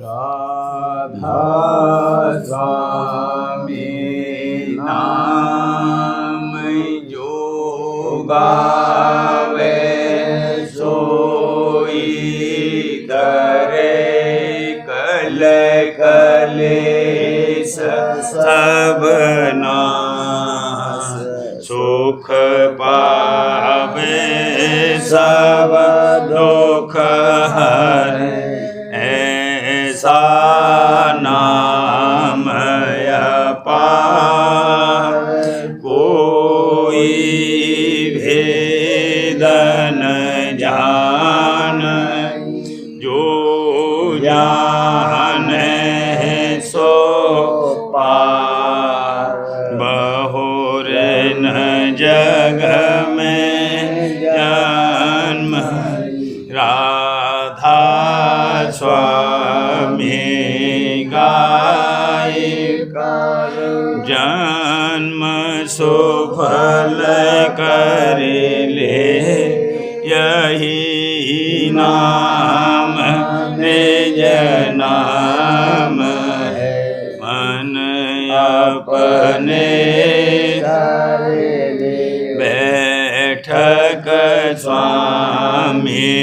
राधा स्वामी नाम जो गावे सोई करे कल कलेश सब नाश सुख पावे सब दुख हरे ऐसा नाम अपार कोई भेद न जाने जो जाने सो पार बहुर न जग में जन्म राधा स्वामी गाय जन्म सुफल कर ले यही नाम निज नाम है मन अपने बैठक स्वामी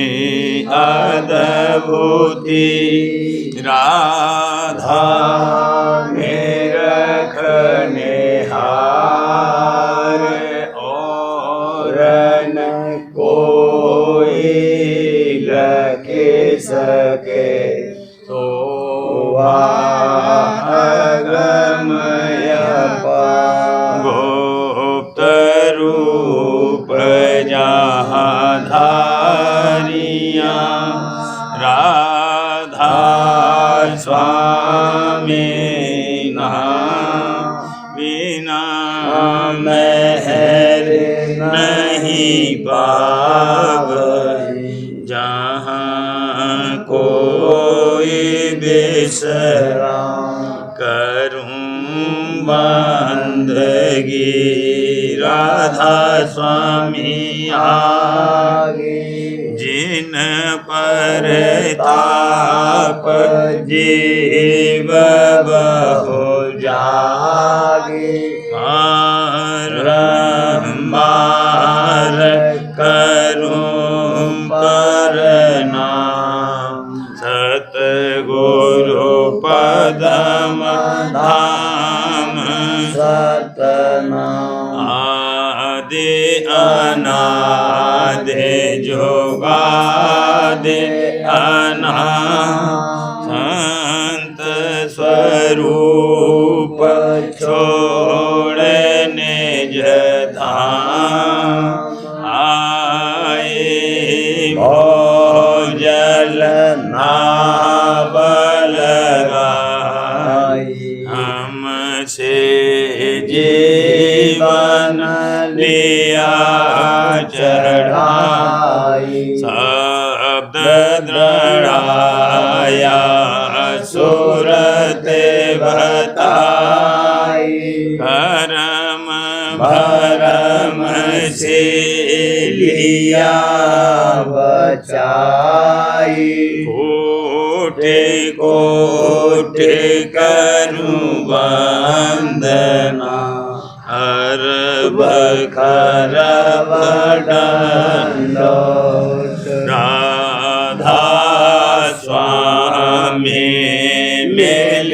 अद्भुति राधा में रखने हार और न कोई लगे सके तो गमय गुप्त रूप जहाँ धारिया राधा स्वामी बिना मेहर नहीं पावै जहाँ कोई बिसरा करूं बंदगी राधा स्वामी आगे जिन पर ताप जीव बहु जागे बारंबार करूं प्रणाम सतगुरु पदम धाम सतनाम आदि अनादि जोगादि अनाथ संत स्वरूप छोड़े निज धाम आए भोजल नावल गाई हमसे जीवन लिया चढ़ाई शब्द दृढ़ाया सुरत बताई करम भरम से लिया बचाई कोटि कोटि करूं वंदना हर बखर दंडोत राधा स्वामी मिल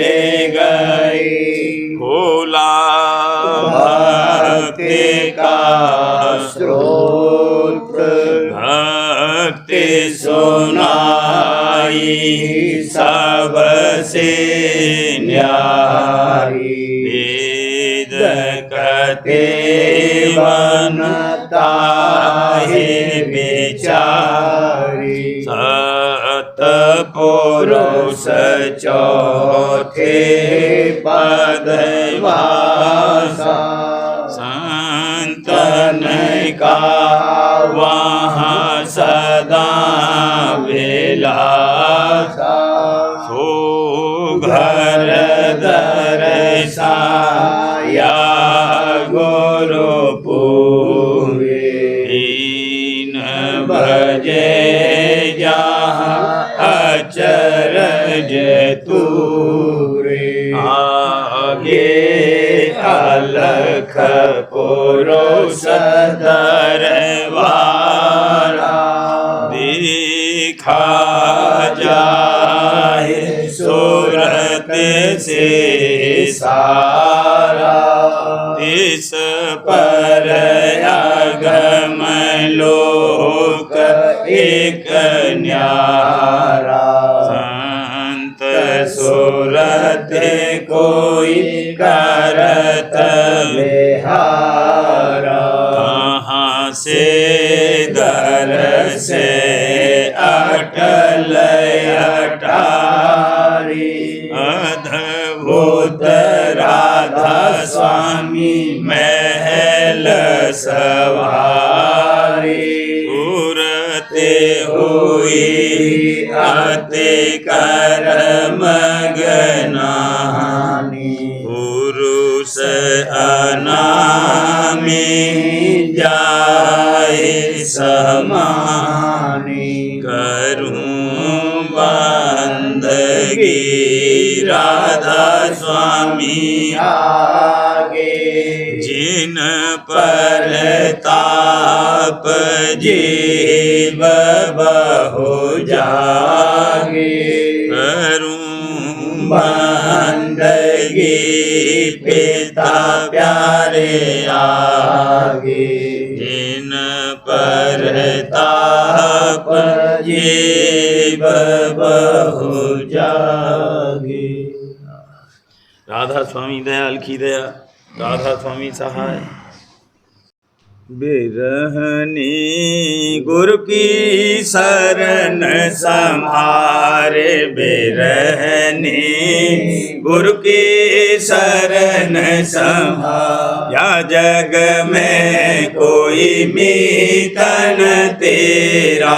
गई खोला भक्ति का स्रोत भक्ति सुनाई सबसे न्यारी कते बनता है बेचारी सतपुरुष चौथे पदवासा संतन का वहाँ सदा विलासा सो घर दरसा या गुरु पूरे इन बजे जहाँ अचर तुरे आगे अलख पुरुष दरबारा देखा जाए सूरत से सारा इस पर आगम लोक एक न्यारा संत सूरत कोई करत बिहारा कहाँ से दर से अटल अटारी अद्भुत राधा स्वामी महल सवारी उड़ते हुई अति कर्म गनानी पुरुष अनामी जाए समानी करूं बंदगी राधा स्वामी आगे जिन पर ताप जीव बहु जागे करूं बंदगी पिता प्यारे आगे जिन पर ताप जीव बहु जागे। राधा स्वामी दयाल की दया, राधा स्वामी सहाय। बिरहनी गुरु की शरण समारे बिरहनी गुरु की शरण समारे या जग में कोई मीतन तेरा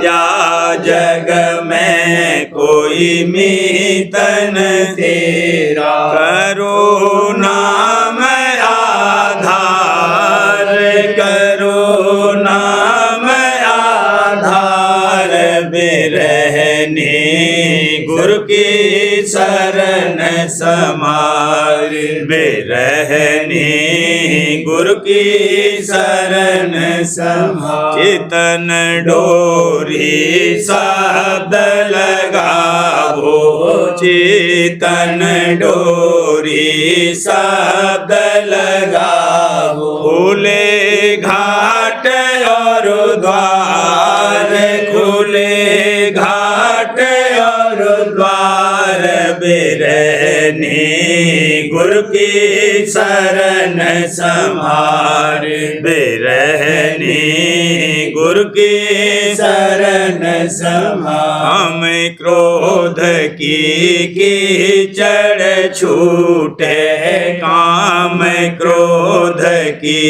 या जग में कोई मीतन तेरा करो नाम आधार करो नाम आधार बिरहनी गुरु की शरण समार बिरहनी गुरु की शरण समार चेतन डोरी शब्द लगावो चेतन डोरी शब्द लगावो खुले घाट और द्वार खुले घाट और द्वार बिरहनी गुरु की शरण समार बिरहनी गुरु की शरण समार हम क्रोध की कीचड़ छूटे काम क्रोध की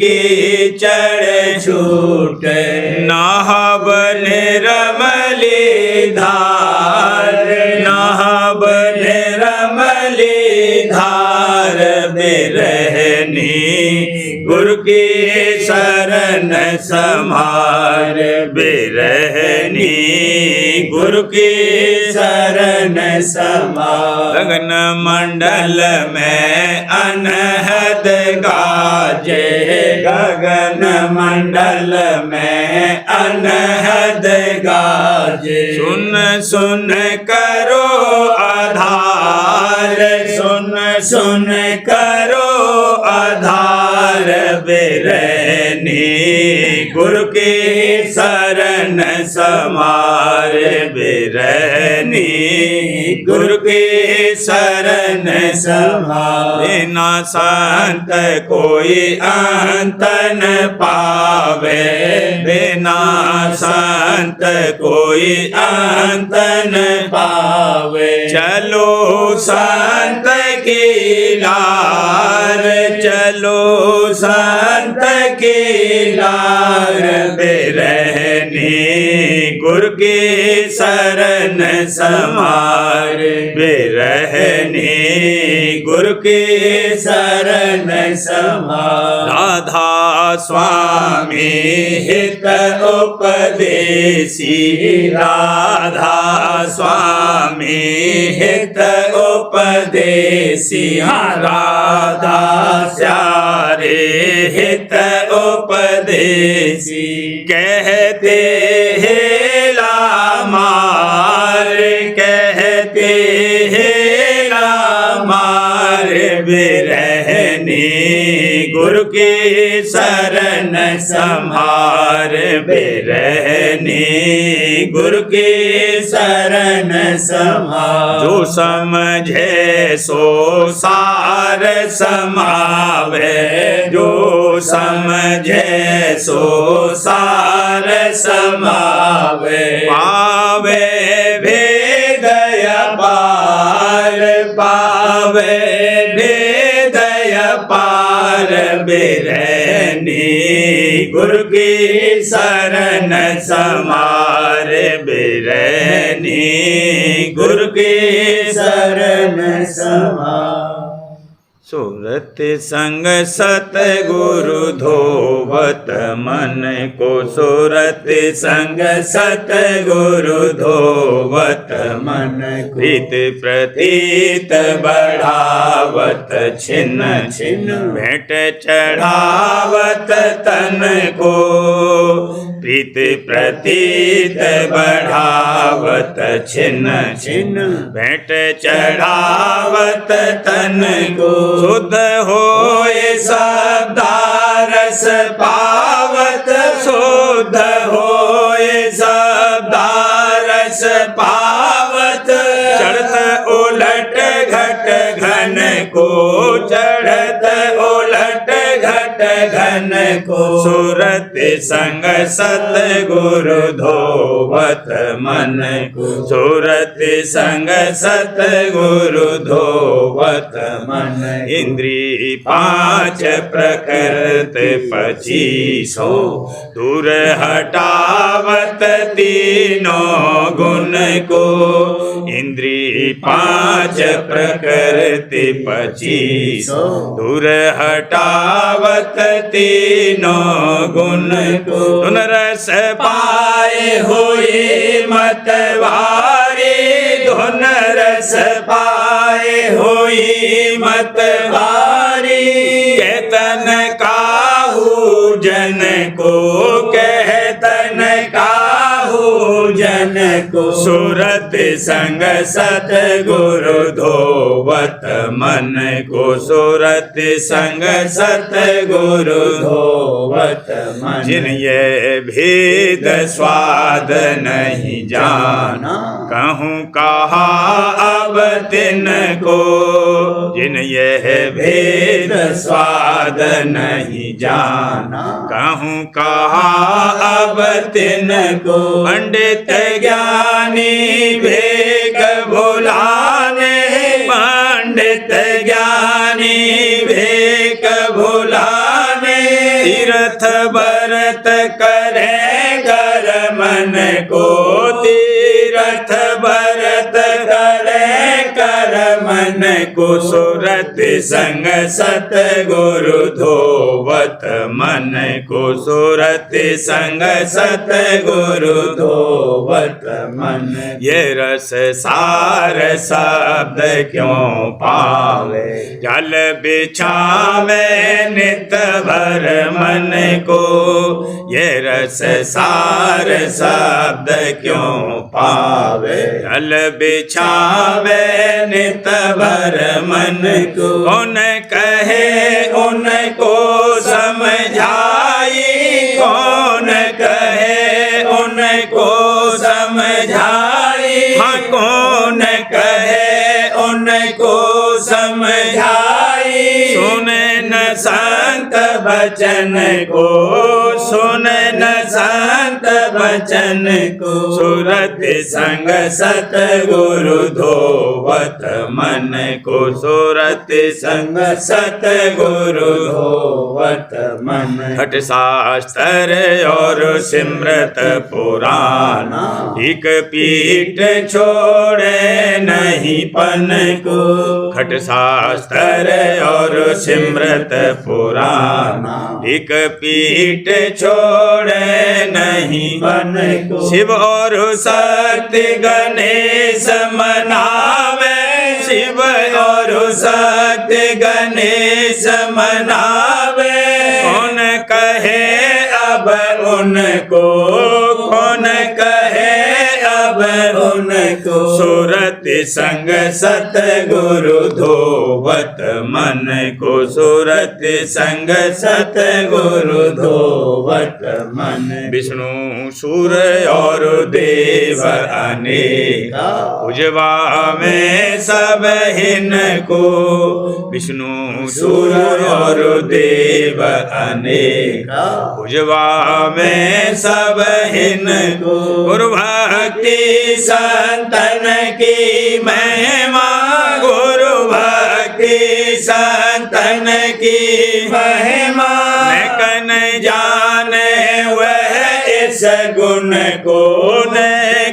कीचड़ छूटे नाहब निर्मली धार नाहब निर्मली धार बिरहनी गुरु की शरण समार बिरहनी गुरु की शरण समार गगन मंडल में अनहद गाजे गगन मंडल में अनहद गाजे सुन सुन करो आधार सुन सुन करो आधार बिरहनी गुरु की शरण समार बिरहनी गुरु की शरण समार बिना संत कोई अंत न पावे बिना संत कोई अंत न पावे चलो संत की लार चलो संत की लार बिरहनी गुरु की शरण समार बिरहनी गुरु की शरण समार राधा स्वामी हित उपदेशी राधा स्वामी स्वामी हित उपदेसी राधा श्यारे हित उपदेसी कहते हैं लामार कहते हैं लामार बिरहनी गुरु की शरण समार बिरहनी गुरु की शरण समार जो समझे सो सार समावे जो समझे सो सार समावे पावे भेदय पार पावे भेदय पार बिरहनी गुरु की शरण समार बिरहनी गुरु की शरण समार सूरत संग सतगुरु धोवत मन को सूरत संग सतगुरु धोवत मन प्रीत प्रतीत बढ़ावत छिन्न छिन्न भेंट चढ़ावत तन को प्रीत प्रतीत बढ़ावत छिन्न छिन्न भेंट चढ़ावत तन को शुद्ध होए शब्दारस पावत शुद्ध होए शब्दारस पावत चढ़त उलट घट घन को चढ़त उलट घट घन को सूरत संग सतगुरु धोवत मन को सूरत संग सतगुरु धोवत मन इंद्री पांच प्रकृत 25 दूर हटावत तीनों गुण को इंद्री पांच प्रकृति 25 दूर हटावत तीनों गुण को धुन रस पाए हुई मतवारी धुन रस पाए हुई मतवारी कहतन काहू जन को कहतन काहू जन को सूरत संग सतगुरु धोवत मन को सूरत संग सतगुरु धोवत मन जिन ये भेद स्वाद नहीं जाना कहूँ कहा अब तिन को जिन यह भेद स्वाद नहीं जाना कहूँ कहा अब तिन को पंडित ज्ञानी भेद भुलाने पंडित ज्ञानी भेद भुलाने तीर्थ व्रत करे कर मन को तीर्थ व्रत करे कर मन को सूरत संग सतगुरु धोवत मन को सूरत संग सतगुरु धोवत मन ये रस सार शब्द क्यों पावे जल बिछावे नित भर मन को ये रस सार शब्द क्यों पावे जल बिछावे नित भर मन को कौन कहे उनको समझाई कौन कहे उनको समझाई हाँ कौन कहे उनको समझाई सुने न संत वचन को सुने न संत वचन को सूरत संग सतगुरु धोवत मन को सूरत सूरत संग सतगुरु धोवत मन। घट शास्त्र और सिमरत पुराण, एक पीठ छोड़े नहीं पन को। घट शास्त्र और सिमरत पुराण, एक पीठ छोड़े नहीं पन को। शिव और शक्ति गणेश मनावे, शिव और शक्ति गणेश मनावे। कौन कहे अब उनको, कौन कहे अब उनको। सूरत संग सतगुरु धोवत मन को, सूरत संग सतगुरु धोवत मन। विष्णु सूर्य और देव अनेका, उजवा में सब हिन को। विष्णु सूर्य और देव अनेका, उजवा में सब हिन को। गुरु भक्ति संतन की महिमा, गुरु भक्ति संतन की महिमा। न कन जाने वह इस गुण को, न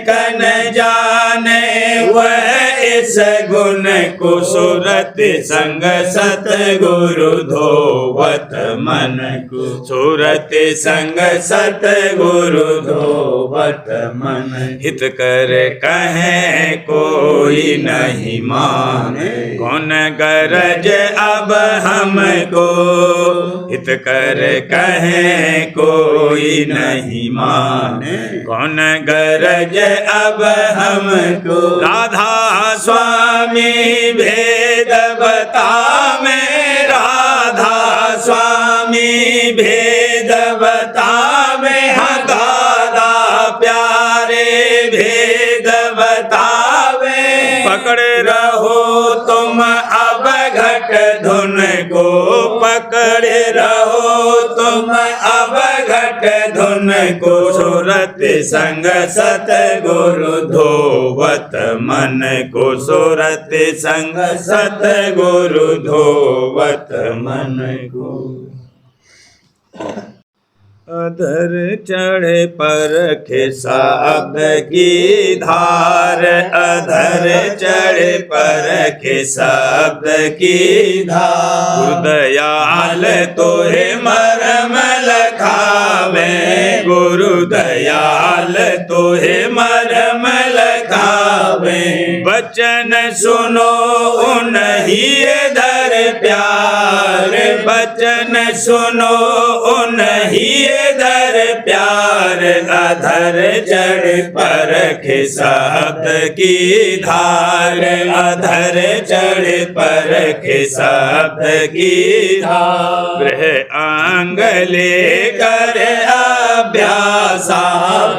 कन जाने वह इस गुण को। सूरत संग सतगुरु धोवत मन को, सूरत संग सतगुरु धोवत मन। हित कर कहे कोई नहीं माने, कौन गरज अब हमको। हित कर कहे कोई नहीं माने, कौन गरज अब हमको। राधा स्वामी भेद बतावे, राधा स्वामी भेद बतावे। हाँ दादा प्यारे भेद बतावे। पकड़े रहो तुम अब घट धुन को, पकड़े रहो तुम अब घट धुन को। सूरत संग सतगुरु धोवत मन को, सूरत संग सतगुरु धोवत मन को। अधर चढ़े परखे शब्द की धार, अधर चढ़े परखे शब्द की धार। गुरुदयाल तोहे मरम लखावे, गुरुदयाल तोहे मरम लखावे। बचन सुनो उन्हीं धर प्यार, बचन सुनो उन्हीं दर प्यार। अधर चढ़ परखे शब्द की धार, अधर चढ़ परखे शब्द की धार। गृह आंग लेकर अभ्यासा,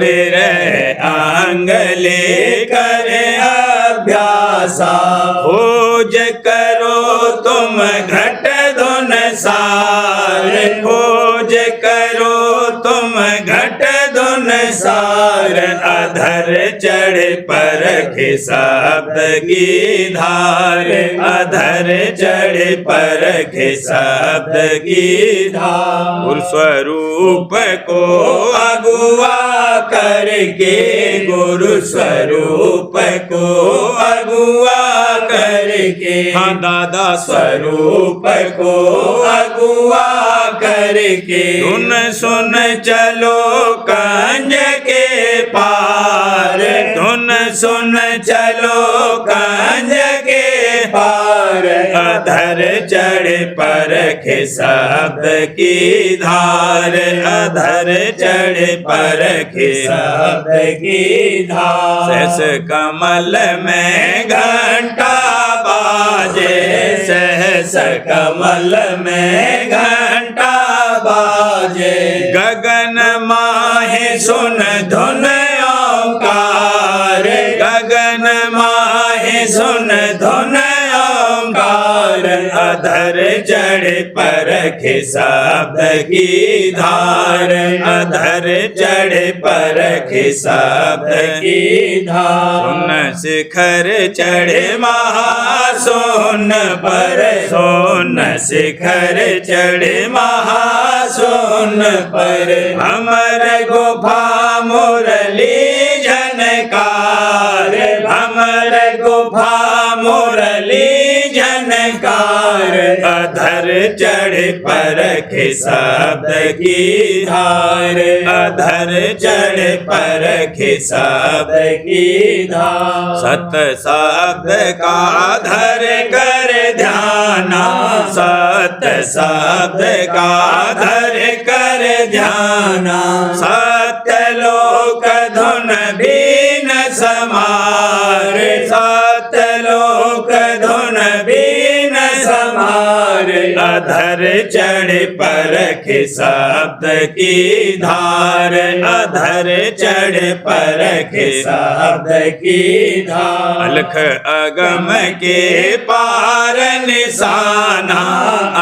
गृह आंग लेकर अभ्यासा। खोज करो तुम घट धुन सार, खोज करो तुम घट धुन सार। अधर चढ़ परखे शब्द की धार, अधर चढ़ परखे शब्द की धार। गुरु स्वरूप को अगुआ करके, गुरु स्वरूप को अगुआ करके। हाँ दादा स्वरूप को अगुआ करके। सुन सुन चलो कंज के पार, सुन सुन चलो कंज के पार। अधर चढ़ परखे शब्द की धार, अधर चढ़ परखे शब्द की धार। सहस कमल में घंटा बाजे, सहस कमल में घंटा बाजे। गगन माहे सुन धुन ओंकार, गगन माहे सुन धुन ओंकार। अधर चढ़े परखे शब्द की धार, अधर चढ़े परखे शब्द की धार। सुन शिखर चढ़े महासोन पर, सोन शिखर चढ़े महासोन पर। हमर गुफा मुरली झनकार, हमर गुफा मुरली झनकार। अधर चढ़े परखे शब्द की धार, अधर चढ़े परखे शब्द की धार। सत शब्द का धर कर ध्याना, सत शब्द का धर कर ध्याना। सत्यलोक धुन बीन समार, सत्यलोक धुन बीन समार। अधर चढ़े परखे शब्द की धार, अधर चढ़े परखे शब्द की धार। अलख अगम के पार निशाना,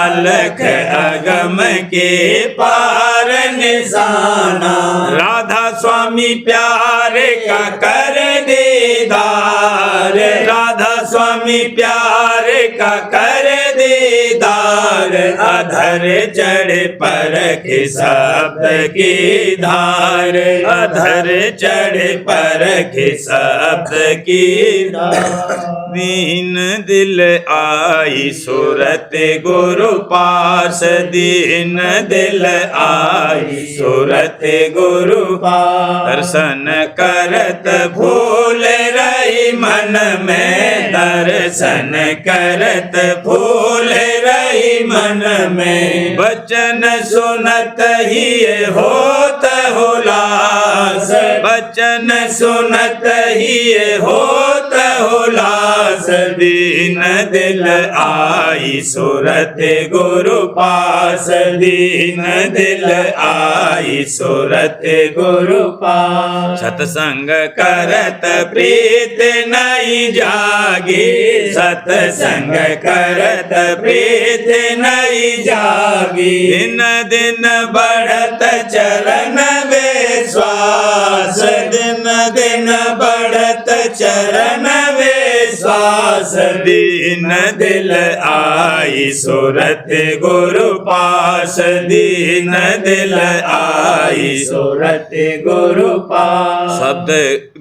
अलख अगम के पार निशाना। राधा स्वामी प्यारे का कर दीदार, राधा स्वामी प्यारे का कर दीदार। अधर चढ़े परखे शब्द की धार, अधर चढ़े परखे शब्द की धार। दीन दिल आई सूरत गुरु पास, दीन दिल आई सूरत गुरु पास। दर्शन करत भूल रही मन में, दर्शन करत भूल रही मन में। वचन सुनत ही होत हुलास, वचन सुनत ही होत हुलास। दीन दिल आई सूरत गुरु पास, दीन दिल आई सूरत गुरु पास। सत्संग करत प्रीत नहीं जागी, सत्संग करत प्रीत नहीं जागी। दिन दिन बढ़त चरण विश्वास, दिन दिन बढ़त चरण विश्वास। दीन दिल आई सूरत गुरु पास, दीन दिल आई सूरत गुरु पास। शब्द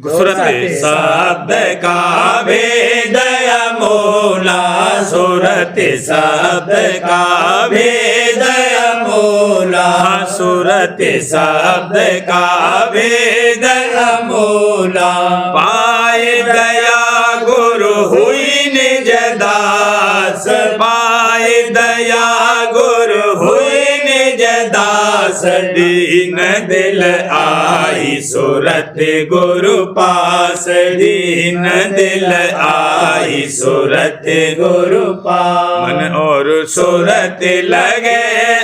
सूरत शब्द का भेद अमोला, सूरत शब्द का भेद अमोला। सूरत शब्द का भेद अमोला। पाए दया गुरु हुई निज दास, पाए दया गुरु हुई निज दास। दीन दिल आई सूरत गुरु पास, दीन दिल आई सूरत गुरु पास। मन और सूरत लगे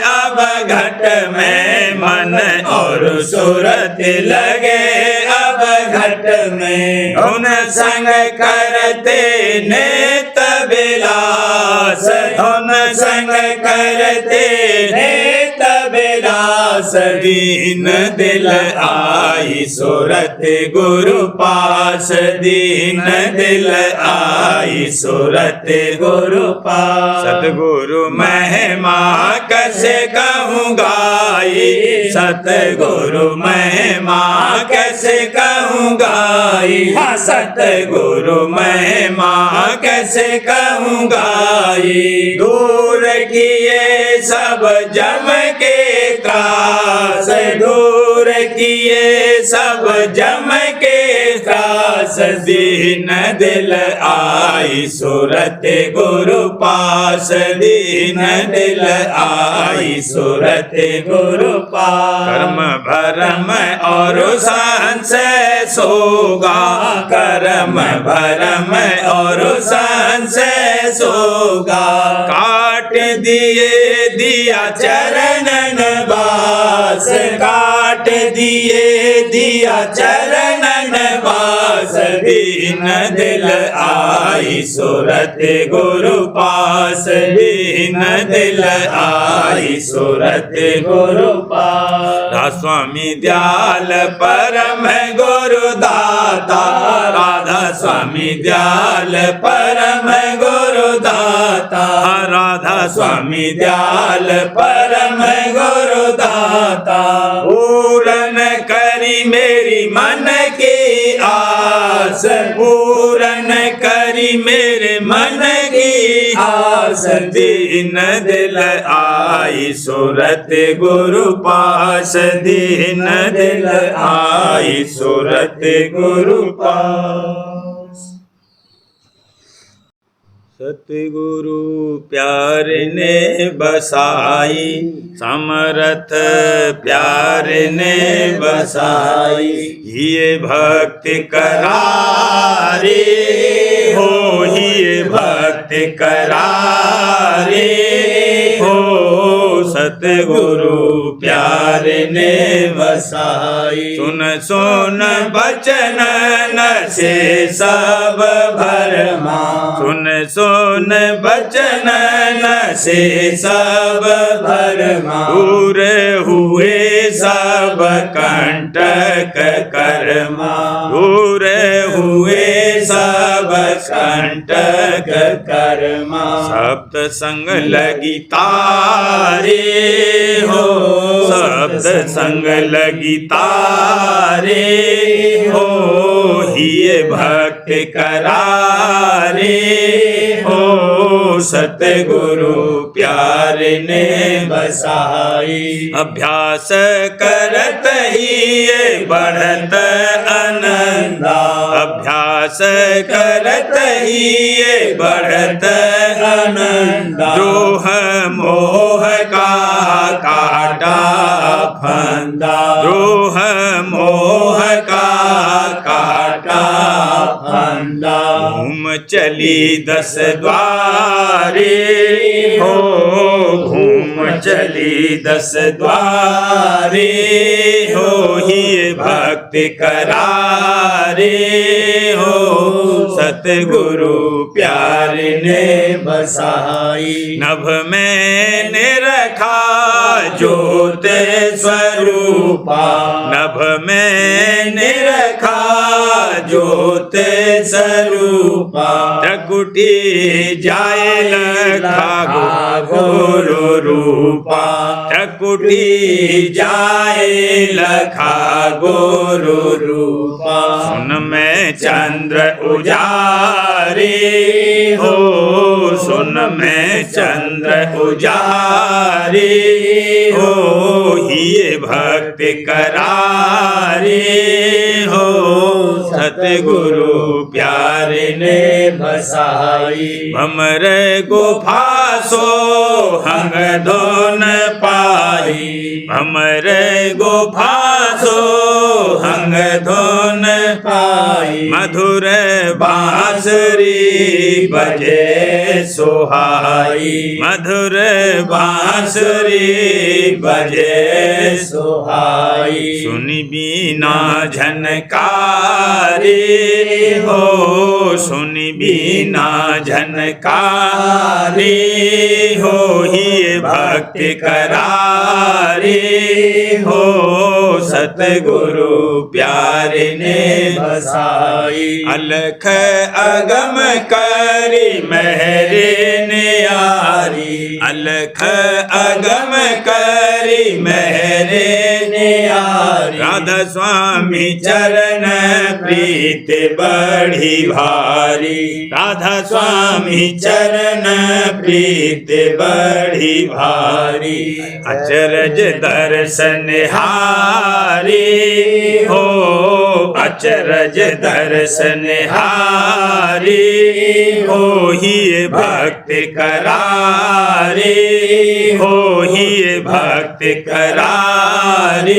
अब घट में, मन और सूरत लगे अब घट में। उन संग करते नेत विलास, उन संग करते नेत विलास। दीन दिल आई सूरत गुरु पास, दीन दिल आई सूरत गुरु पास। सतगुरु महिमा कैसे कहूँ गाई, सतगुरु महिमा कैसे कहूँ गाई। सतगुरु महिमा कैसे कहूँ गाई। दूर किए सब जम के त्रास, दूर किए सब जम के त्रास। दीन दिल आई सूरत गुरु पास, दीन दिल आई सूरत गुरु पास। कर्म भरम और संशय सोगा, कर्म भरम और संशय सोगा। काट दिए दिया चरणन बास, काट दिए दिया चरणन बास। दीन दिल आई सूरत गुरु पास, दीन दिल आई सूरत गुरु पास। स्वामी दयाल परम गुरु दाता, राधा स्वामी दयाल परम गुरु दाता, राधा स्वामी दयाल परम गुरु दाता। पूरन करी मेरी मन की आस, पूरन करी मेरे मन की आस, दीन दिल आई सूरत गुरु पास, दीन दिल आई सूरत गुरु पास। सतगुरु प्यार ने बसाई, समरथ प्यार ने बसाई, ये भक्ति करारे हो, ये भक्ति करारे हो, सतगुरु प्यार ने बसाई। सुन सुन बचन न से सब भरमा, सुन सुन बचन न से सब भरमा, दूर हुए सब कंटक कर्मा, दूर हुए सब कंटक कर्मा। सप्त संग लगी तारे हो, सप्त संग लगी तारे हो, ये भक्ति करारे हो, सतगुरु प्यार ने बसाई। अभ्यास करत ही ये बढ़त आनंदा, अभ्यास करत ही ये बढ़त आनंदा। द्रोह मोह का काटा फंदा, द्रोह मोह का काटा फंदा। घूम चली 10 द्वारे हो, घूम चली 10 द्वारे हो, ये भक्ति करारे हो, सतगुरु प्यार ने बसाई। नभ मैंने रखा ज्योत स्वरूपा, नभ मैंने रखा ज्योत स्वरूपा। त्रकुटी जाए लखा गुरु रूपा, त्रकुटी जाए लखा गुरु रूपा। सुन मैं चंद्र उजारे हो, सुन मैं चंद्र उजारे हो, ये भक्ति करारे हो, सतगुरु प्यार ने बसाई। भमर गुफा सो हंग धोन पाई, भमर गुफा सो हंग धोन पाई। मधुर बांसुरी बजे सोहाई, मधुर बांसुरी बजे सोहाई। सुनी बीना झनकारे हो, सुनी बीना झनकारे हो, ये भक्ति करारे हो, सतगुरु प्यार ने बसाई। अलख अगम करी मेहरे न्यारी, अलख अगम करी मेहरे न्यारी। राधा स्वामी चरण प्रीत बड़ी भारी, राधा स्वामी चरण प्रीत बड़ी भारी। अचरज दर्शन हारी हो, अचरज दर्शन हारी हो, ये भक्ति करारे हो, ये भक्ति करारे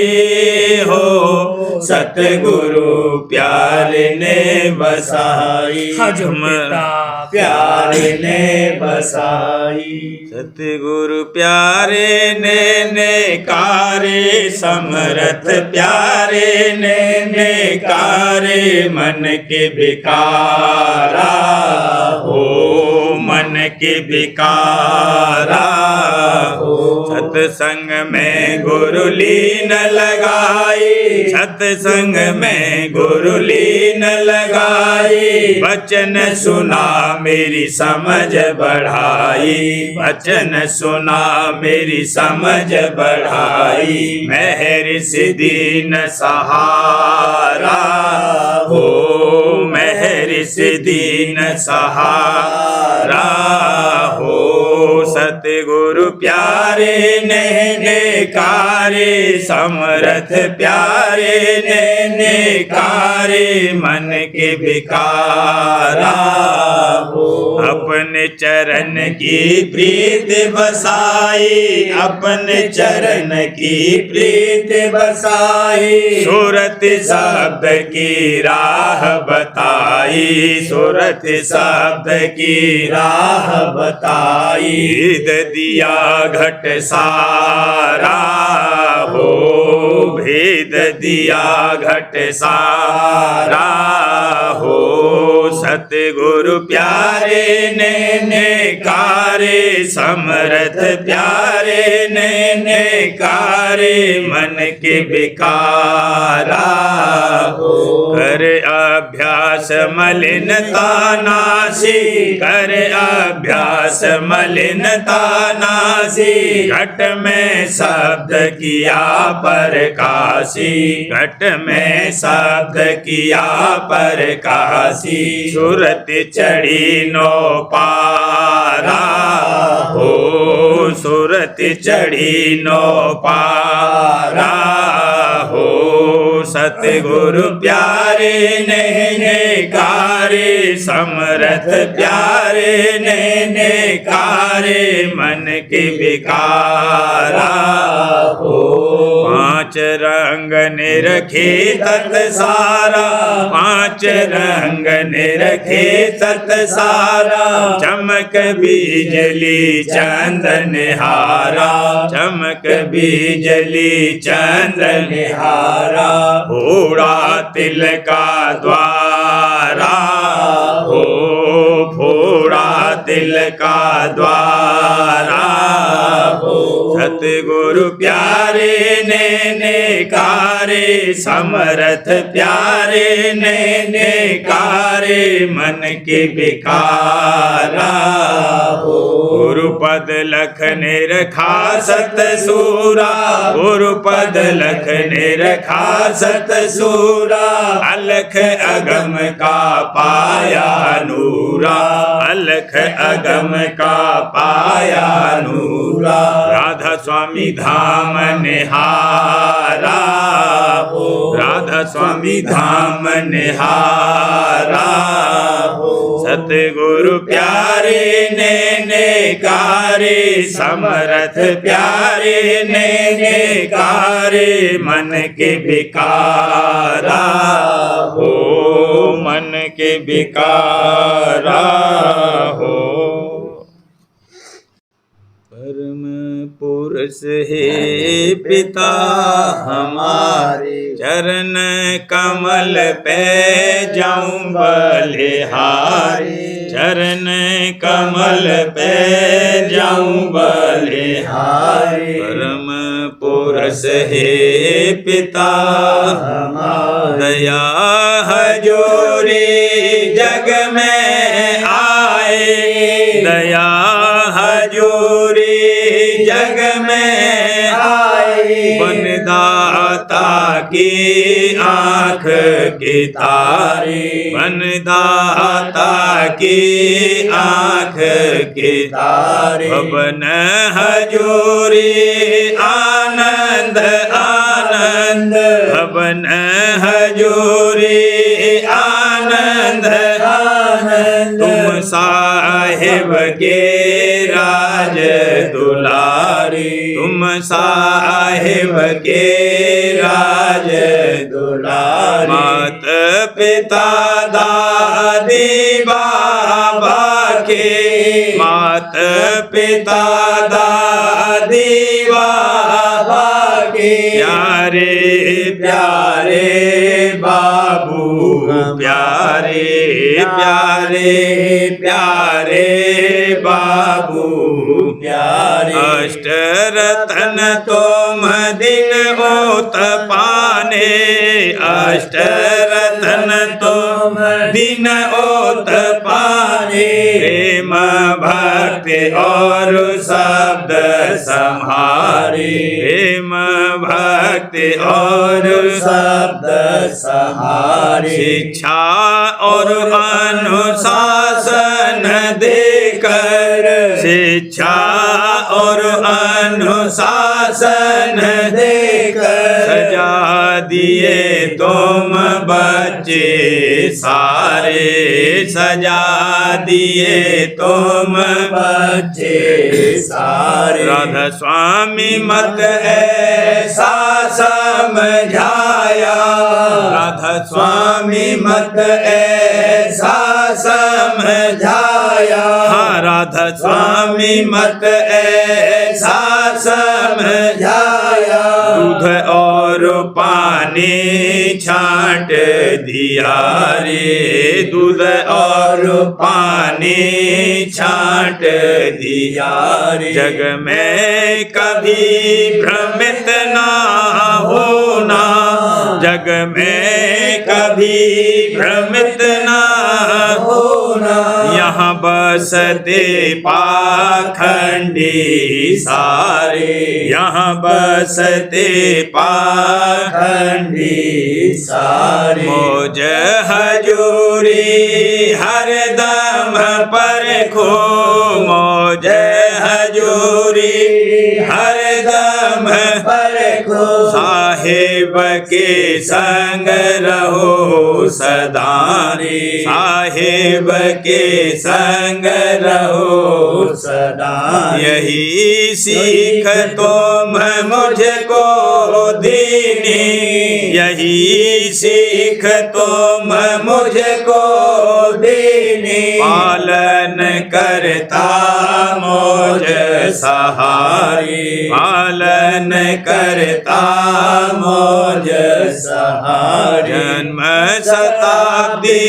हो, सतगुरु प्यारे ने बसाई। जो पिता प्यारे ने बसाई। सतगुरु प्यारे ने कारे समरथ प्यारे ने कारे मन के बिकारा हो मन के बिकारा हो। सत्संग में गुरु लीन लगाई सत्संग में गुरु लीन लगाई। वचन सुना मेरी समझ बढ़ाई वचन सुना मेरी समझ बढ़ाई। मेहर से दीन सहारा हो मेहर से दीन सहारा हो। सतगुरु प्यारे ने कारे समरथ प्यारे ने कारे मन के बिकारा हो। अपने चरण की प्रीत बसाई अपने चरण की प्रीत बसाई। सूरत शब्द की राह बताई सूरत शब्द की राह बताई। भेद दिया घट सारा हो भेद दिया घट सारा हो। सतगुरु प्यारे ने कारे समरथ प्यारे ने कारे मन के बिकारा हो। कर अभ्यास मलिनता नासी कर अभ्यास मलिनता नासी। घट में शब्द किया प्रकाशी घट में शब्द किया प्रकाशी। सूरत चढ़ी नो पारा हो सूरत चढ़ी नो पारा हो। सतगुरु प्यारे ने कारे समरथ प्यारे ने कारे मन के बिकारा हो। पांच रंग ने रखे तत सारा पांच रंग ने रखे तत सारा। चमक बिजली चंदन हारा चमक बिजली चंदन हारा। फोड़ा तिल का द्वारा हो फोड़ा तिल का द्वारा हो। सतगुरु प्यारे ने कारे समरथ प्यारे ने कारे मन के बिकारा हो। गुरुपद लख ने रखा सत सूरा गुरुपद लख ने रखा सत सूरा। अलख अगम का पाया नूरा अलख अगम का पाया नूरा। राधा स्वामी धाम निहारा हो राधा स्वामी धाम निहारा हो। सतगुरु प्यारे ने कारे समरथ प्यारे ने कारे मन के बिकारा हो मन के बिकारा हो। परम पुरुष हे पिता हमारे चरण कमल पे जाऊं बलिहारी चरण कमल पे जाऊं बलिहारी। परम पुरुष हे पिता हमारे दया हजूरी जग में आए दया हजूरी जग में आए। बनदाता की आँख की तारी बनदाता की आँख की तारी। भवन हजूरी आनंद आनंद भवन हजूरी आनंद आनंद। तुम साहिब के राज दुलारी तुम साहिब के राज दुलारे। मात पिता दादी बाबा के, मात पिता दादी बाबा के, प्यारे प्यारे बाबू प्यारे प्यारे प्यारे बाबू प्यारे। अष्ट रतन तुम दिन ओत पाने, अष्ट रतन तुम दिन ओत पाने। प्रेम भक्ति और शब्द संहारे, प्रेम भक्ति और शब्द संहारे। शिक्षा और अनुशासन देकर, शिक्षा और अनुशासन देकर, सजा दिए तुम बच्चे सारे, सजा दिए तुम बच्चे सारे। राधा स्वामी मत ऐसा समझाया, राधा स्वामी मत ऐसा समझाया। हाँ, राधा स्वामी मत ऐसा समझाया। दूध और पानी छांट दिया रे, दूध और पानी छांट दिया रे। जग में कभी भ्रमित ना होना, जग में कभी भ्रमित ना होना। यहाँ बसते पाखंडी सारे, यहाँ बसते पाखंडी सारे। मौज हजूरी हरदम परखो, मौज हजूरी हरदम परखो। साहिब के संग रहो सदा रे, साहिब के संग रहो सदा। यही सीख तुम मुझको दीनी, यही सीख तुम मुझको दीनी। पालन करता मौज सहारी, पालन करता मौज सहारी। जन्म शताब्दी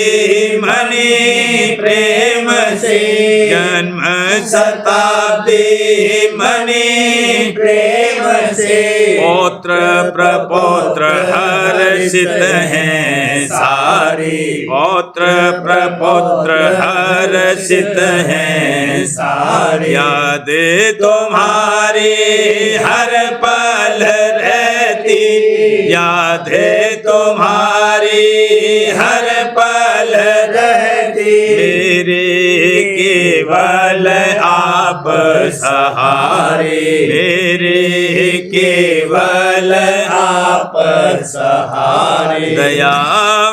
मणि प्रेम से, जन्म शताब्दी मणि प्रेम से। पौत्र प्रपौत्र हर्षित हैं सारे, पौत्र प्रपौत्र हर्षित हैं सारे। याद तुम्हारी हर पल रहती, याद तुम्हारी हर पल रहती। मेरे केवल आप सहारे, मेरे केवल आप सहारे। दया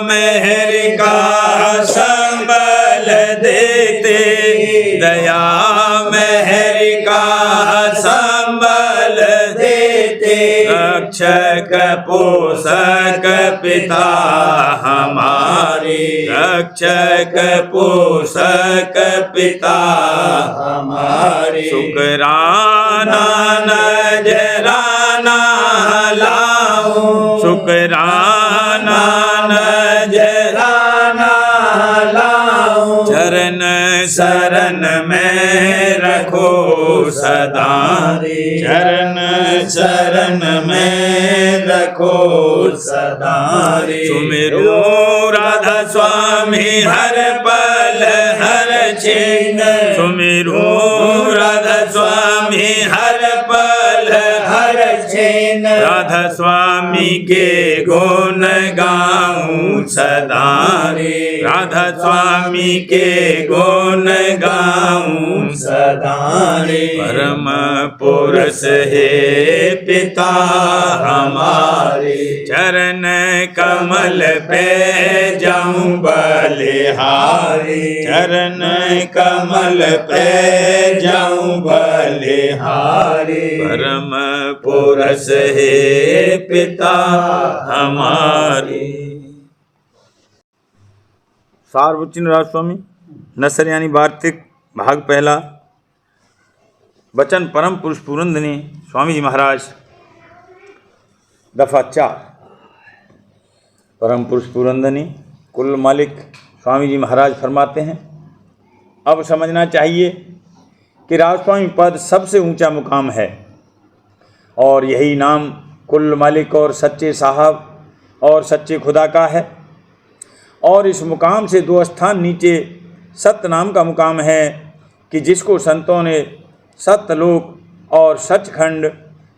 मेहर का संबल देते, दया मेहर का संबल देते। रक्षक पोषक पिता हमारे, रक्षक पोषक पिता हमारे। शुक्राना नजराना लाऊं, शुक्राना नजराना लाऊं। चरण शरण में रखो सदा रे, चरण शरण में रखो सदा रे। सुमिरो राधा स्वामी हर पल हर क्षण, सुमिरो राधा स्वामी हर पल हर क्षण। राधा स्वामी के गुण गाऊं सदा रे, राधा स्वामी के गुण गाऊं सदाने। परम पुरुष है पिता हमारे, चरण कमल पे जाऊं बलिहारी। चरण कमल पे जाऊं बलिहारी। परम पुरुष है पिता हमारे। सार्वजनिक राधा स्वामी नसर यानी वार्तिक भाग पहला। वचन परम पुरुष पुरंदनी स्वामी जी महाराज, दफा 4। परम पुरुष पुरंदनी कुल मालिक स्वामी जी महाराज फरमाते हैं, अब समझना चाहिए कि राधा स्वामी पद सबसे ऊंचा मुकाम है और यही नाम कुल मालिक और सच्चे साहब और सच्चे खुदा का है। और इस मुकाम से 2 स्थान नीचे सत्य नाम का मुकाम है कि जिसको संतों ने सत्यलोक और सचखंड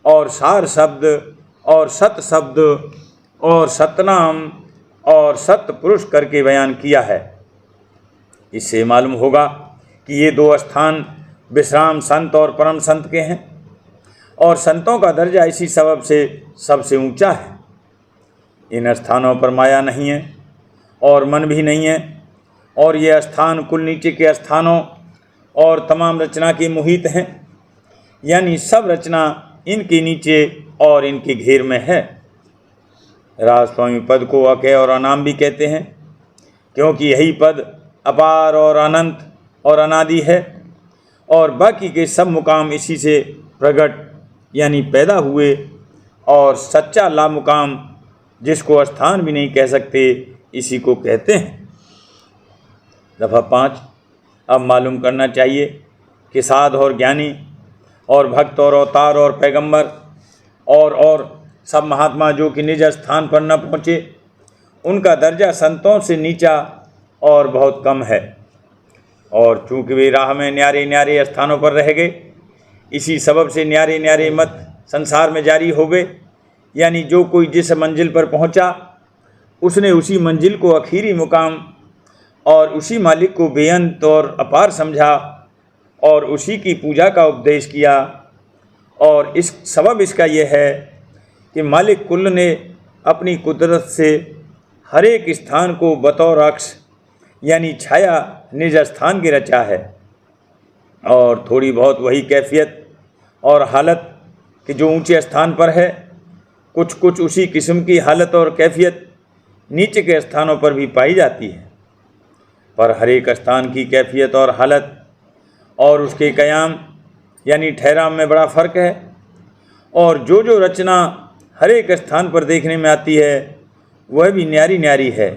और सार शब्द और सत शब्द और सतनाम और सत्य पुरुष करके बयान किया है। इससे मालूम होगा कि ये 2 स्थान विश्राम संत और परम संत के हैं और संतों का दर्जा इसी सबब से सबसे ऊंचा है। इन स्थानों पर माया नहीं है और मन भी नहीं है और ये स्थान कुल नीचे के स्थानों और तमाम रचना के मुहित हैं, यानी सब रचना इनके नीचे और इनके घेर में है। राधा स्वामी पद को अकय और अनाम भी कहते हैं क्योंकि यही पद अपार और अनंत और अनादि है और बाकी के सब मुकाम इसी से प्रकट यानी पैदा हुए और सच्चा ला मुकाम जिसको स्थान भी नहीं कह सकते इसी को कहते हैं। दफा 5। अब मालूम करना चाहिए कि साध और ज्ञानी और भक्त और अवतार और पैगंबर और सब महात्मा जो कि निज स्थान पर न पहुँचे उनका दर्जा संतों से नीचा और बहुत कम है। और चूँकि वे राह में न्यारे न्यारे स्थानों पर रह गए, इसी सबब से न्यारे न्यारे मत संसार में जारी हो गए, यानी जो कोई जिस मंजिल पर पहुँचा उसने उसी मंजिल को आखिरी मुकाम और उसी मालिक को बेअंत और अपार समझा और उसी की पूजा का उपदेश किया। और इस सबब इसका यह है कि मालिक कुल ने अपनी कुदरत से हर एक स्थान को बतौर अक्ष यानी छाया निज स्थान की रचा है और थोड़ी बहुत वही कैफियत और हालत कि जो ऊंचे स्थान पर है, कुछ कुछ उसी किस्म की हालत और कैफियत नीचे के स्थानों पर भी पाई जाती है। पर हर एक स्थान की कैफियत और हालत और उसके क़याम यानी ठहराव में बड़ा फ़र्क है और जो रचना हर एक स्थान पर देखने में आती है वह भी न्यारी न्यारी है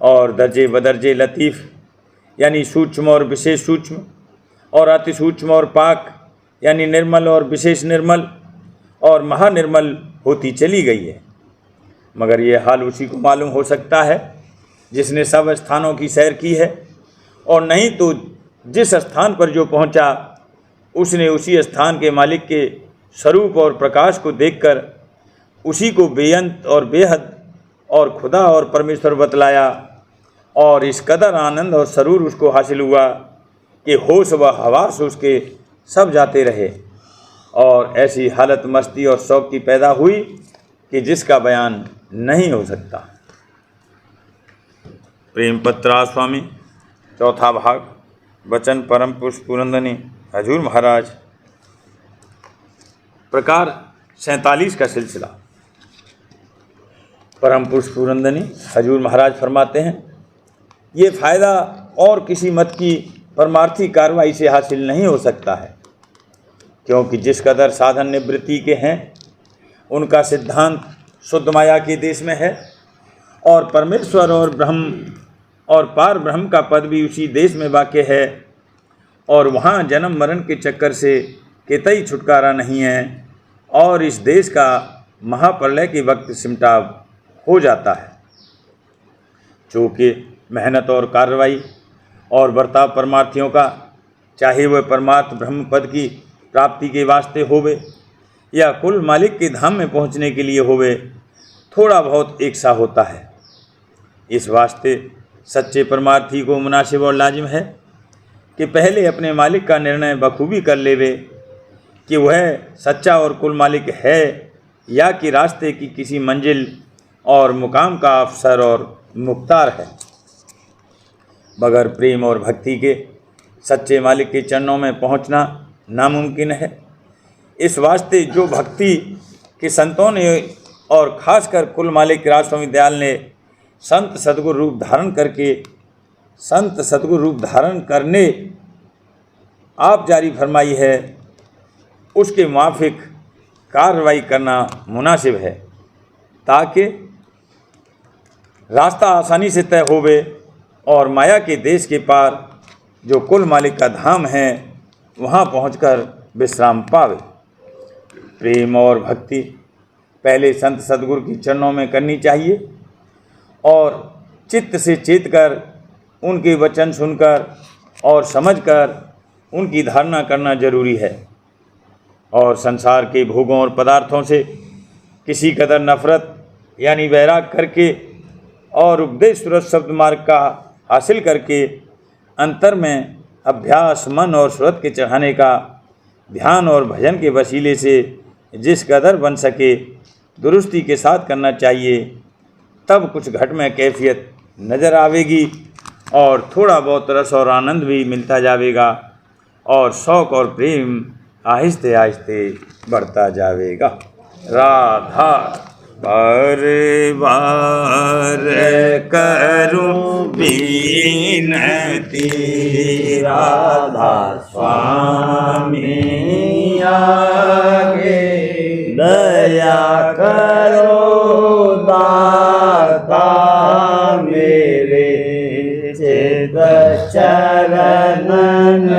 और दर्जे बदर्जे लतीफ़ यानी सूक्ष्म और विशेष सूक्ष्म और अति सूक्ष्म और पाक यानी निर्मल और विशेष निर्मल और महानिर्मल होती चली गई है। मगर यह हाल उसी को मालूम हो सकता है जिसने सब स्थानों की सैर की है और नहीं तो जिस स्थान पर जो पहुंचा उसने उसी स्थान के मालिक के स्वरूप और प्रकाश को देखकर उसी को बेअंत और बेहद और खुदा और परमेश्वर बतलाया और इस कदर आनंद और सरूर उसको हासिल हुआ कि होश व हवास उसके सब जाते रहे और ऐसी हालत मस्ती और शौक की पैदा हुई कि जिसका बयान नहीं हो सकता। प्रेम पत्रा स्वामी 4था भाग। वचन परम पुरुष पुरंदनी हजूर महाराज, प्रकार 47 का सिलसिला। परम पुरुष पुरंदनी हजूर महाराज फरमाते हैं, ये फ़ायदा और किसी मत की परमार्थी कार्रवाई से हासिल नहीं हो सकता है क्योंकि जिस कदर साधन निवृत्ति के हैं उनका सिद्धांत शुद्ध माया के देश में है और परमेश्वर और ब्रह्म और पार ब्रह्म का पद भी उसी देश में वाक़ है और वहाँ जन्म मरण के चक्कर से कितई छुटकारा नहीं है और इस देश का महाप्रलय के वक्त सिमटाव हो जाता है। चूँकि मेहनत और कार्रवाई और बर्ताव परमार्थियों का, चाहे वह परमार्थ ब्रह्म पद की प्राप्ति के वास्ते होवे या कुल मालिक के धाम में पहुँचने के लिए होवे, थोड़ा बहुत एक सा होता है। इस वास्ते सच्चे परमार्थी को मुनासिब और लाजिम है कि पहले अपने मालिक का निर्णय बखूबी कर लेवे कि वह सच्चा और कुल मालिक है या कि रास्ते की किसी मंजिल और मुकाम का अफसर और मुख्तार है। बगैर प्रेम और भक्ति के सच्चे मालिक के चरणों में पहुंचना नामुमकिन है। इस वास्ते जो भक्ति के संतों ने और ख़ासकर कुल मालिक राजस्वामी दयाल ने संत सद्गुरु रूप धारण करने आप जारी फरमाई है, उसके मुआफिक कार्रवाई करना मुनासिब है ताकि रास्ता आसानी से तय होवे और माया के देश के पार जो कुल मालिक का धाम है वहाँ पहुंचकर विश्राम पावे। प्रेम और भक्ति पहले संत सद्गुरु की चरणों में करनी चाहिए और चित्त से चेत कर उनके वचन सुनकर और समझकर उनकी धारणा करना जरूरी है। और संसार के भोगों और पदार्थों से किसी कदर नफरत यानी वैराग करके और उपदेश सुरत शब्द मार्ग का हासिल करके अंतर में अभ्यास मन और सुरत के चढ़ाने का ध्यान और भजन के वसीले से जिस कदर बन सके दुरुस्ती के साथ करना चाहिए, तब कुछ घट में कैफियत नज़र आवेगी और थोड़ा बहुत रस और आनंद भी मिलता जाएगा और शौक़ और प्रेम आहिस्ते आहिस्ते बढ़ता जाएगा। राधा बार बार करूं विनती, राधा स्वामी आगे दया करो दाता मेरे, चित चरणन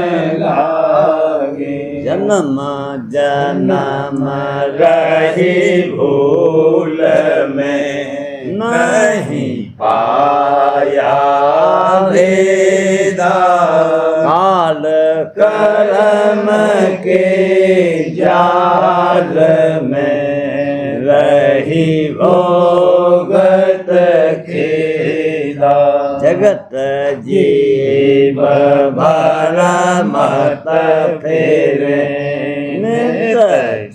लागे। जन्म जन्म रही भूल में नहीं पाया भेदा, काल कर्म के जाल में रही भोगत खेदा। जगत जीव भरा मत फेरे, नित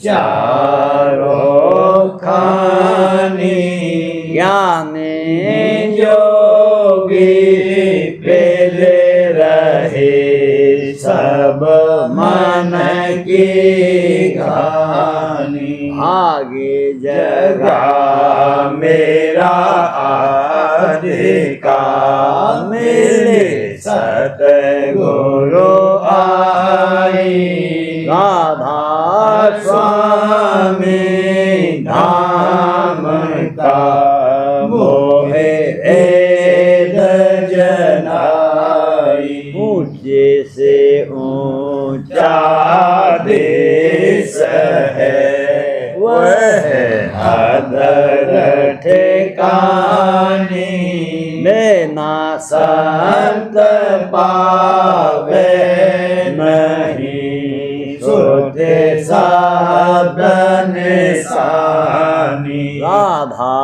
चारों खानी, ज्ञानी जोगी पेले रहे सब मन की घानी। आगे जगा मेरा अधिकार, मिले सतगुरु आई, राधा स्वामी धाम का मोहे एद जनाई। ऊंचे से ऊंचा देश है वह अदर ठिकानी, लेना संत पावे नहीं, सोते साधन सानी। राधा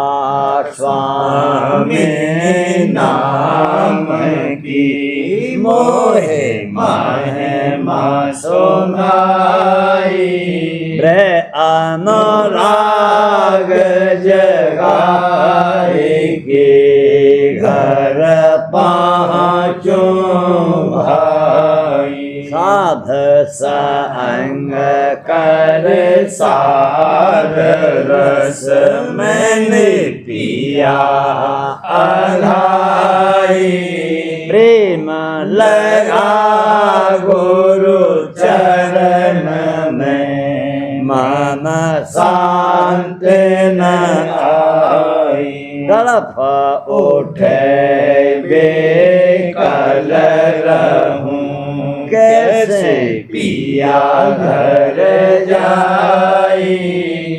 स्वामी नाम की मोहे महिमा सुनाई, अनुराग जगाएगे घर पाँचों भाई। साध संग कर सार रस मैंने पिया अघाई, प्रेम लगा गुरु चरण में मन शांत न आई। तड़प उठे बेकल रहूं, कैसे पिया घर जाई।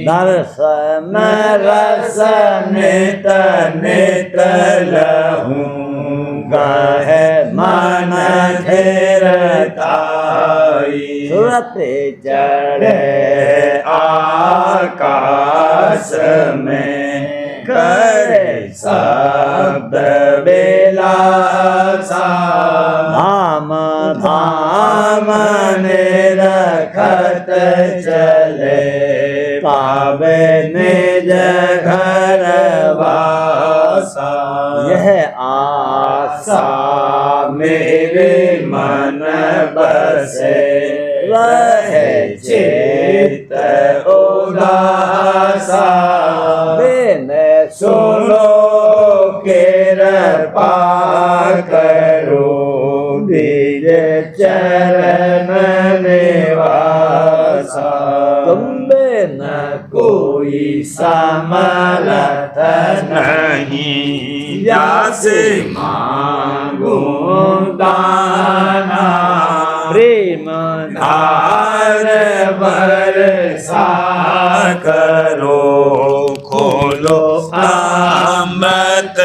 दर्शन रस नित नित लहूं, कहे मन घेरताई। सूरत चढ़े आकाश में करे शब्द बेला धाम धाम निरखत चले पावे निज घर वासा। यह आशा मेरे मन बसे वह चित्त उदासा। बिन सुनो कृपा करो निज चरण निवासा। तुम बिन कोई समर्थ नहीं जासे मांगो दाना। प्रेम धार बरसा करो खोलो अमृत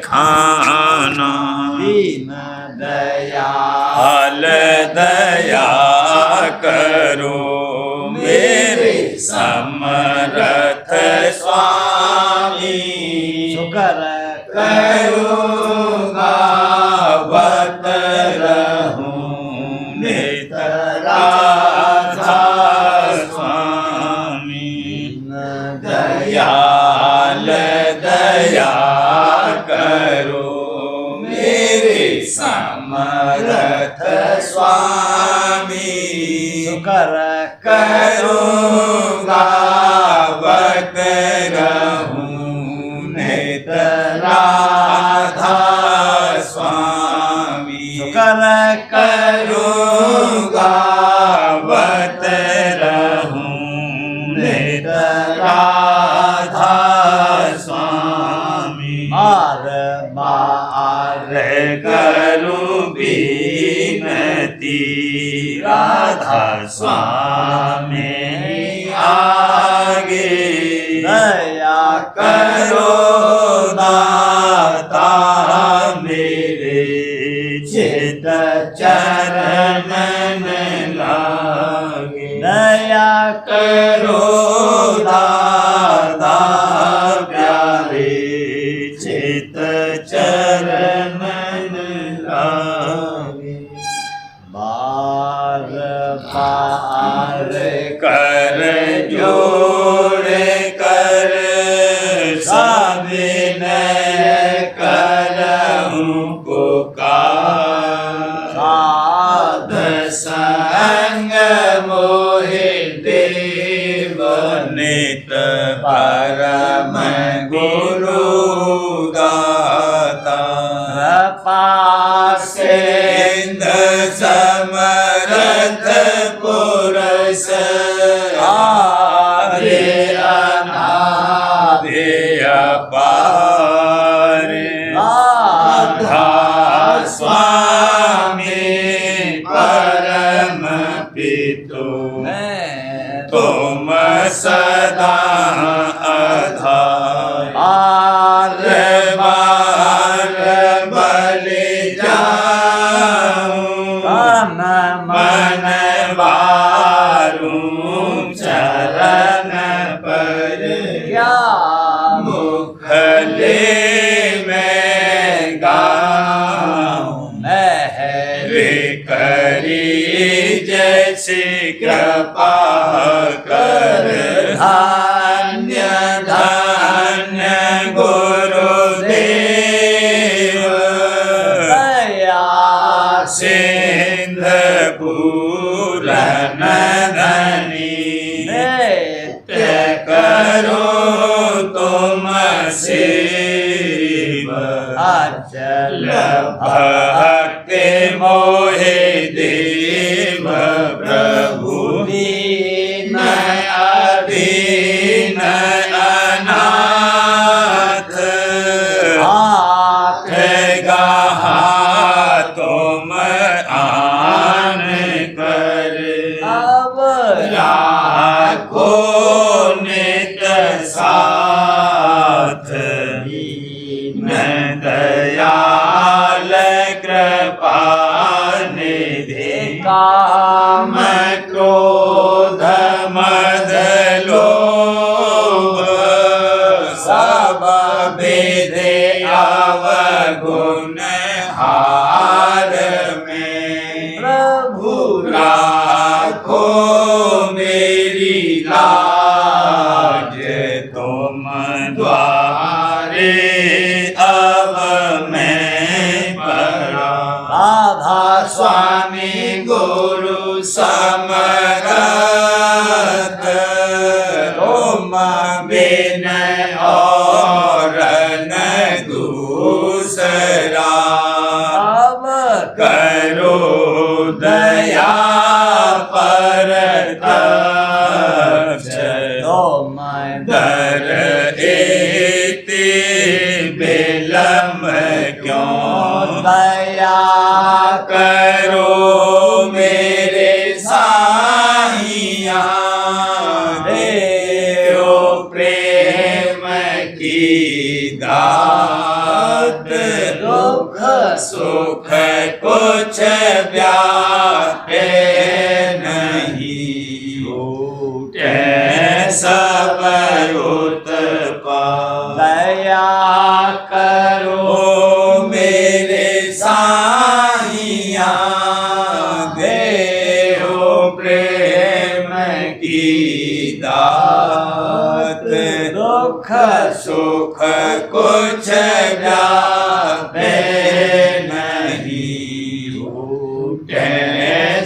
खाना। दीन दयाल दया करो मेरे समर्थ स्वामी। शुक्र करूँगा बत रहूं नित राधा स्वामी। दयाल दया करो मेरे समर्थ स्वामी। शुक्र करूँगा बत रहूं नित राधा स्वामी। शुक्र करूँगा बत रहूं नित राधा स्वामी। बार बार करूं विनती राधा स्वामी आगे। दया करो दाता मेरे चित चरण लागे। दया करो दाता प्यारे चित चरण लागे। बार बार कर जोड़े कर सविनय करहूं पुकार। साध संग मोहि देव नित परम गुरु दाता। कृपा सिंधु समर्थ पुरुष आदि अनादि अपार। राधा स्वामी परम पितो तुम सदा आधार। बार बार बलि जाऊं मन वारूं चरण पर। क्या मुखले में गाऊं मेहरे करी जैसे कृपा कर। धन्य धन्य गुरुदेव दया सिंधु पूरन धनी। नित्य करो तुम सेव अचल भक्ति मोहे देव प्रभु। दीन अधीन अनाथ हाथ गहा तुम आन कर। अब राखो नित साथ दीन दयाल कृपा निधि। काम क्रोध मद लोभ सब विधि अवगुण हार। प्रभु राखो मेरी लाज, तुम द्वारे अब मैं पड़ा। राधा स्वामी गुरु समरथ, तुम बिन और न दूसरा। अब करो दया परतक्ष, तुम दर एते विलम्ब क्यों। दया करो मेरे साहिया, देओ प्रेम की दात। दुख सुख कुछ व्यापे नहीं, छूटे सब उत्पात। दया करो मेरे साहिया, देओ प्रेम की दात। दुख सुख कुछ व्यापे नहीं, छूटे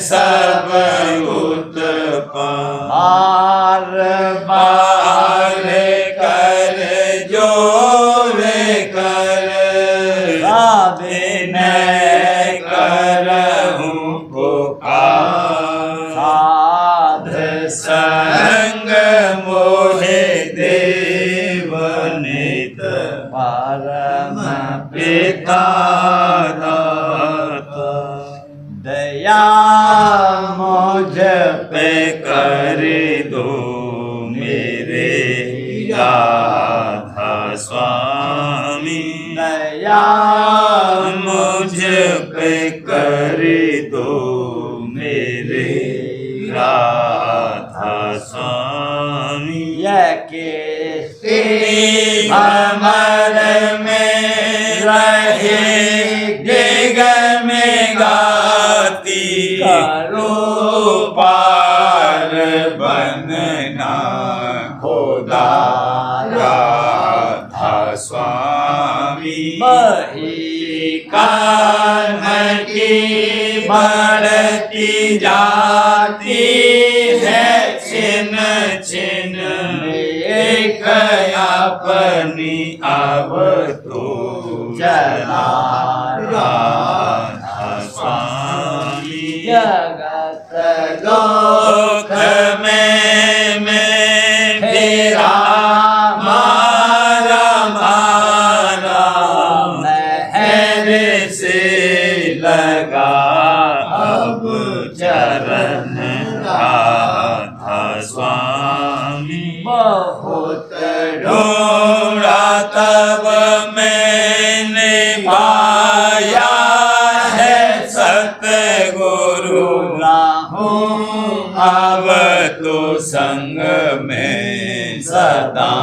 सब उत्पात। बार बार कर जोर कर, विनय करहूं पुकार। साध संग मोहे देव नित, परम पिता दाता। दया मुझ पे कर दो मेरे राधा स्वामी। दया मुझ पे कर दो मेरे राधा स्वामी। यह के भमर में रहे दिग में गाती, करो पार बनना खुदा राधा स्वामी। बही कान्ह की बढ़ती जाती है छिन छिन, एक अपनी अब तो जला राधा स्वामी। जगत लोक में फेरा मारा मारा, नहर से लगा अब चरण राधा स्वामी। बहुत ढूंढा तब मैंने पाया है सतगुरु, राहूं अब तो संग में सदा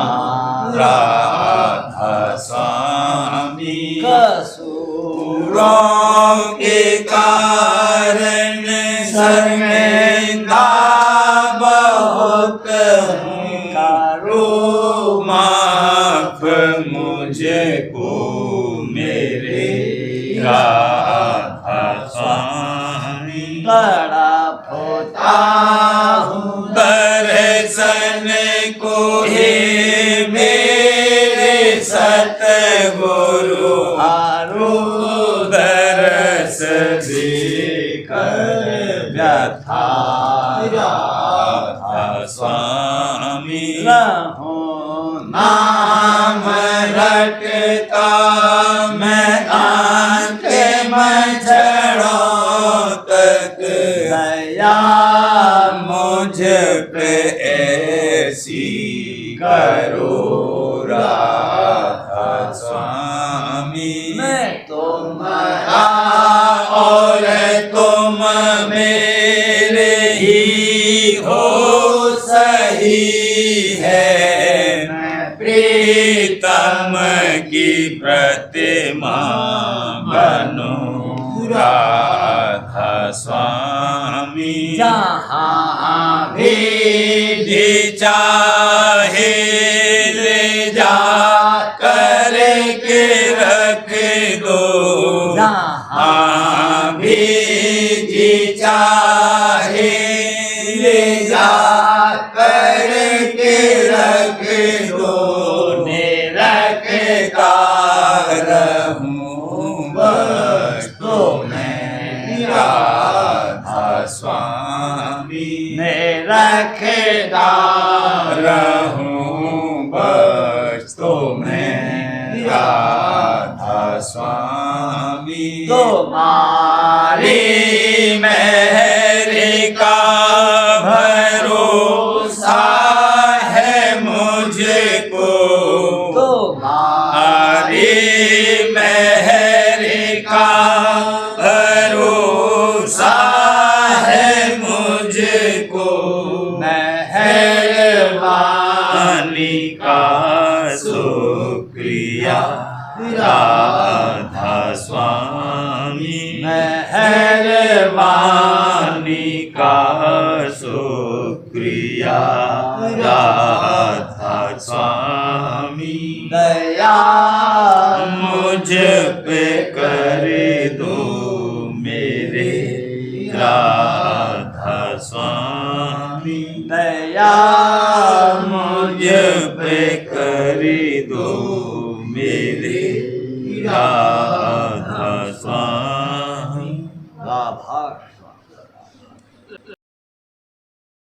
राधा स्वामी। कसूरों के कारण शर्मिंदा बहुत हूँ, करो माफ मुझको मेरे राधा स्वामी। तड़प होता हूँ दर्शन को हे मेरे सतगुरु, आरो दरस देकर व्यथा राधा स्वामी। रहूं नाम रटता मैं अंतिम क्षणों तक, दया मुझ पे ऐसी करो राधा स्वामी। मैं तुम्हारा और तुम मेरे ही हो सही है, मैं प्रीतम की प्रतिमा बनूं राधा स्वामी। स्वामी जहाँ भी भी चाहे ले जा करके रख दो जहाँ भी जी चाहे ले जा करके रख दो निरखता रहूं बस तो मैं राधा स्वामी निरखता रहूं बस तो मैं राधा स्वामी तुम्हारी मेहर का भरोसा है मुझको तुम्हारी मेहर का भरोसा है मुझको मेहरबानी का शुक्रिया राधा स्वामी मेहरबानी का शुक्रिया राधा स्वामी दया मुझ पे कर दो मेरे राधा स्वामी दया मुझ पे कर दो मेरे राधा स्वामी आभार।